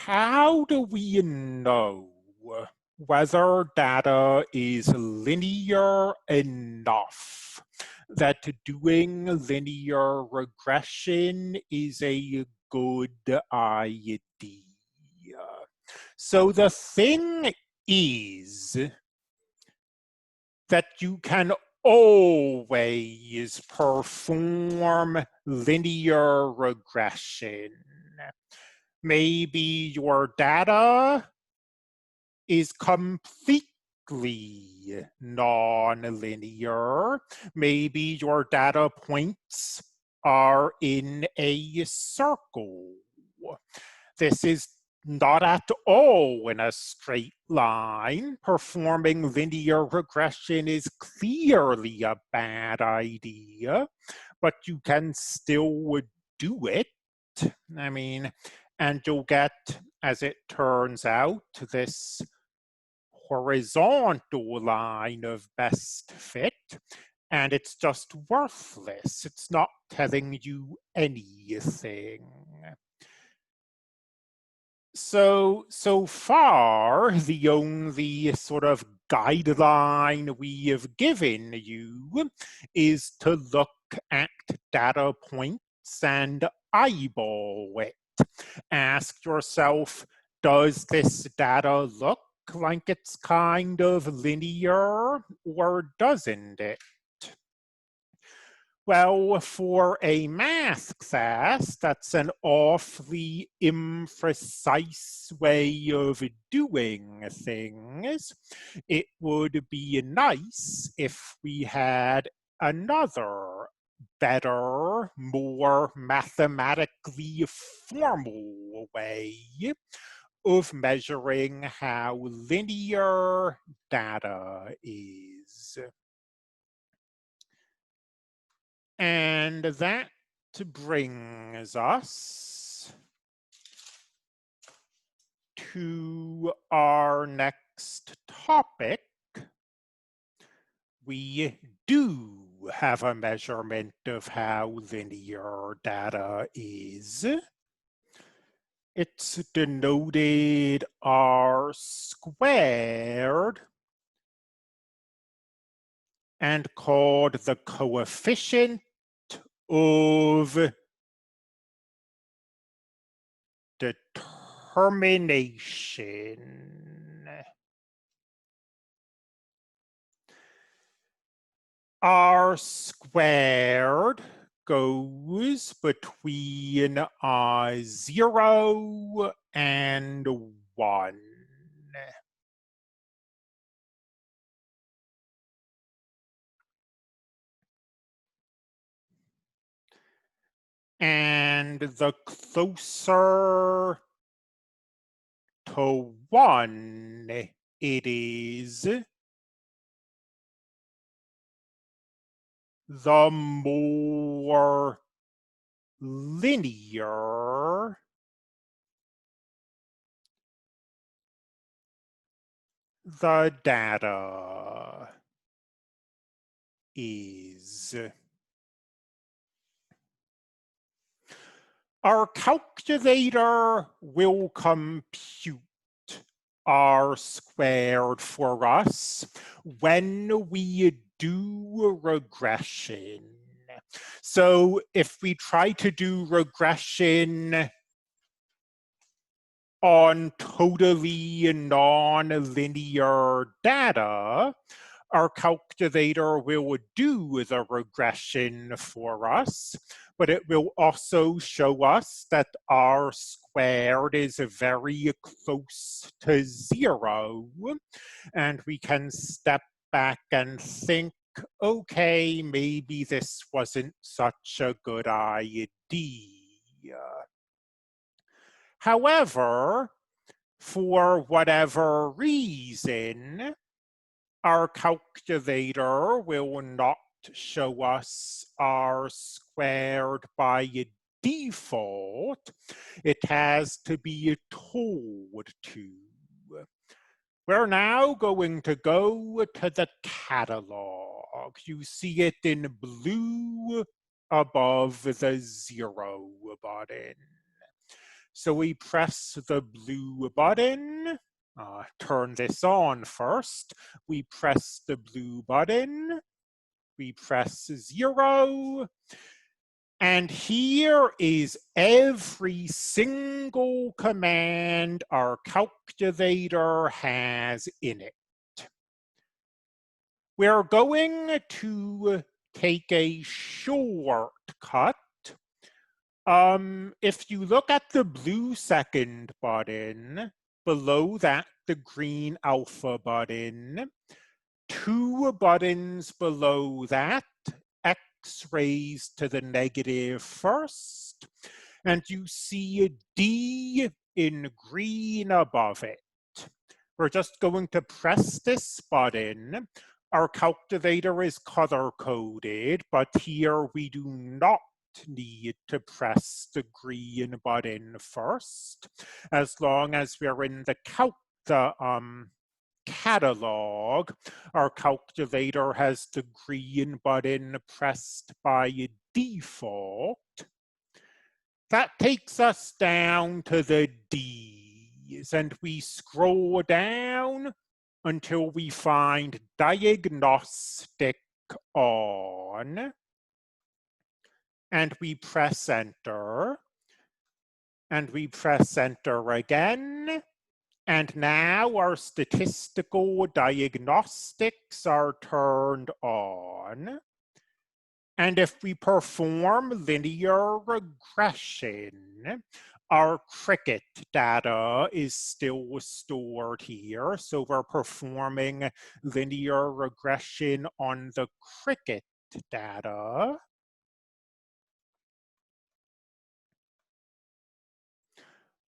How do we know whether data is linear enough that doing linear regression is a good idea? So the thing is that you can always perform linear regression. Maybe your data is completely non-linear. Maybe your data points are in a circle. This is not at all in a straight line. Performing linear regression is clearly a bad idea, but you can still do it. I mean, and you'll get, as it turns out, this horizontal line of best fit, and it's just worthless. It's not telling you anything. So far, the only sort of guideline we have given you is to look at data points and eyeball it. Ask yourself, does this data look like it's kind of linear, or doesn't it? Well, for a math class, that's an awfully imprecise way of doing things. It would be nice if we had another, better, more mathematically formal way of measuring how linear data is. And that brings us to our next topic. We do have a measurement of how linear data is. It's denoted R squared and called the coefficient of determination. R squared goes between 0 and 1. And the closer to 1 it is, the more linear the data is. Our calculator will compute R squared for us when we do regression. So if we try to do regression on totally non-linear data, our calculator will do the regression for us, but it will also show us that R squared is very close to 0, and we can step back and think, okay, maybe this wasn't such a good idea. However, for whatever reason, our calculator will not show us R squared by default. It has to be told to. We're now going to go to the catalog. You see it in blue above the 0 button. So we press the blue button, turn this on first. We press the blue button, we press 0, and here is every single command our calculator has in it. We're going to take a shortcut. If you look at the blue second button, below that, the green alpha button, 2 buttons below that, x raised to the negative first, and you see a D in green above it. We're just going to press this button. Our calculator is color-coded, but here we do not need to press the green button first. As long as we're in the catalog, our calculator has the green button pressed by default. That takes us down to the D's, and we scroll down until we find diagnostic on, and we press enter, and we press enter again. And now our statistical diagnostics are turned on. And if we perform linear regression, our cricket data is still stored here. So we're performing linear regression on the cricket data.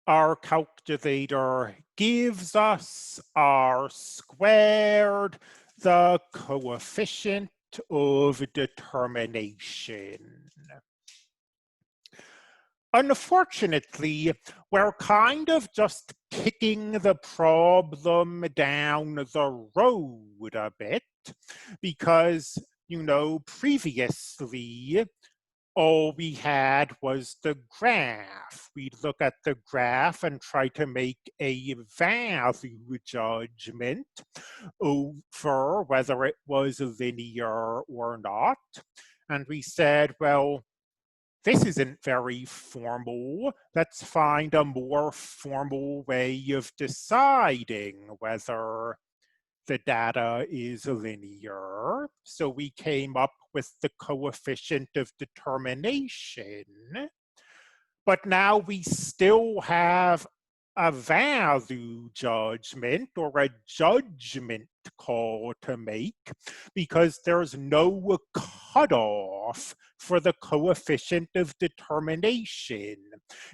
Our calculator gives us R squared, the coefficient of determination. Unfortunately, we're kind of just kicking the problem down the road a bit because, you know, previously, all we had was the graph. We'd look at the graph and try to make a value judgment over whether it was linear or not. And we said, well, this isn't very formal. Let's find a more formal way of deciding whether the data is linear. So we came up with the coefficient of determination, but now we still have a value judgment or a judgment call to make because there's no cutoff for the coefficient of determination.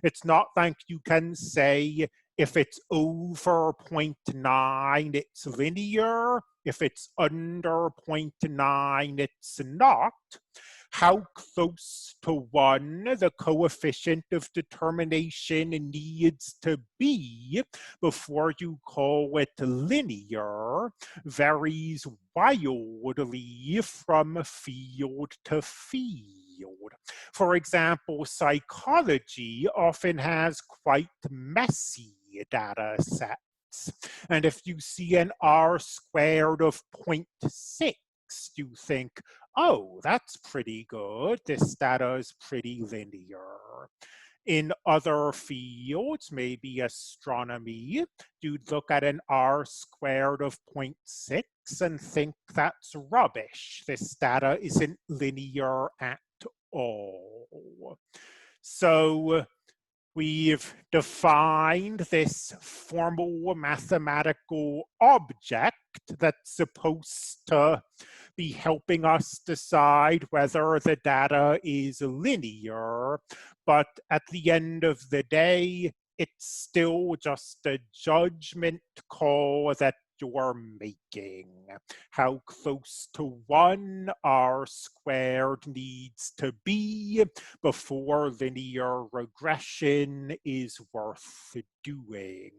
It's not like you can say if it's over 0.9, it's linear. If it's under 0.9, it's not. How close to 1 the coefficient of determination needs to be before you call it linear varies wildly from field to field. For example, psychology often has quite messy data sets. And if you see an R squared of 0.6, you think, oh, that's pretty good. This data is pretty linear. In other fields, maybe astronomy, you'd look at an R squared of 0.6 and think that's rubbish. This data isn't linear at all. So we've defined this formal mathematical object that's supposed to be helping us decide whether the data is linear, but at the end of the day, it's still just a judgment call that you're making. How close to 1 R squared needs to be before linear regression is worth doing.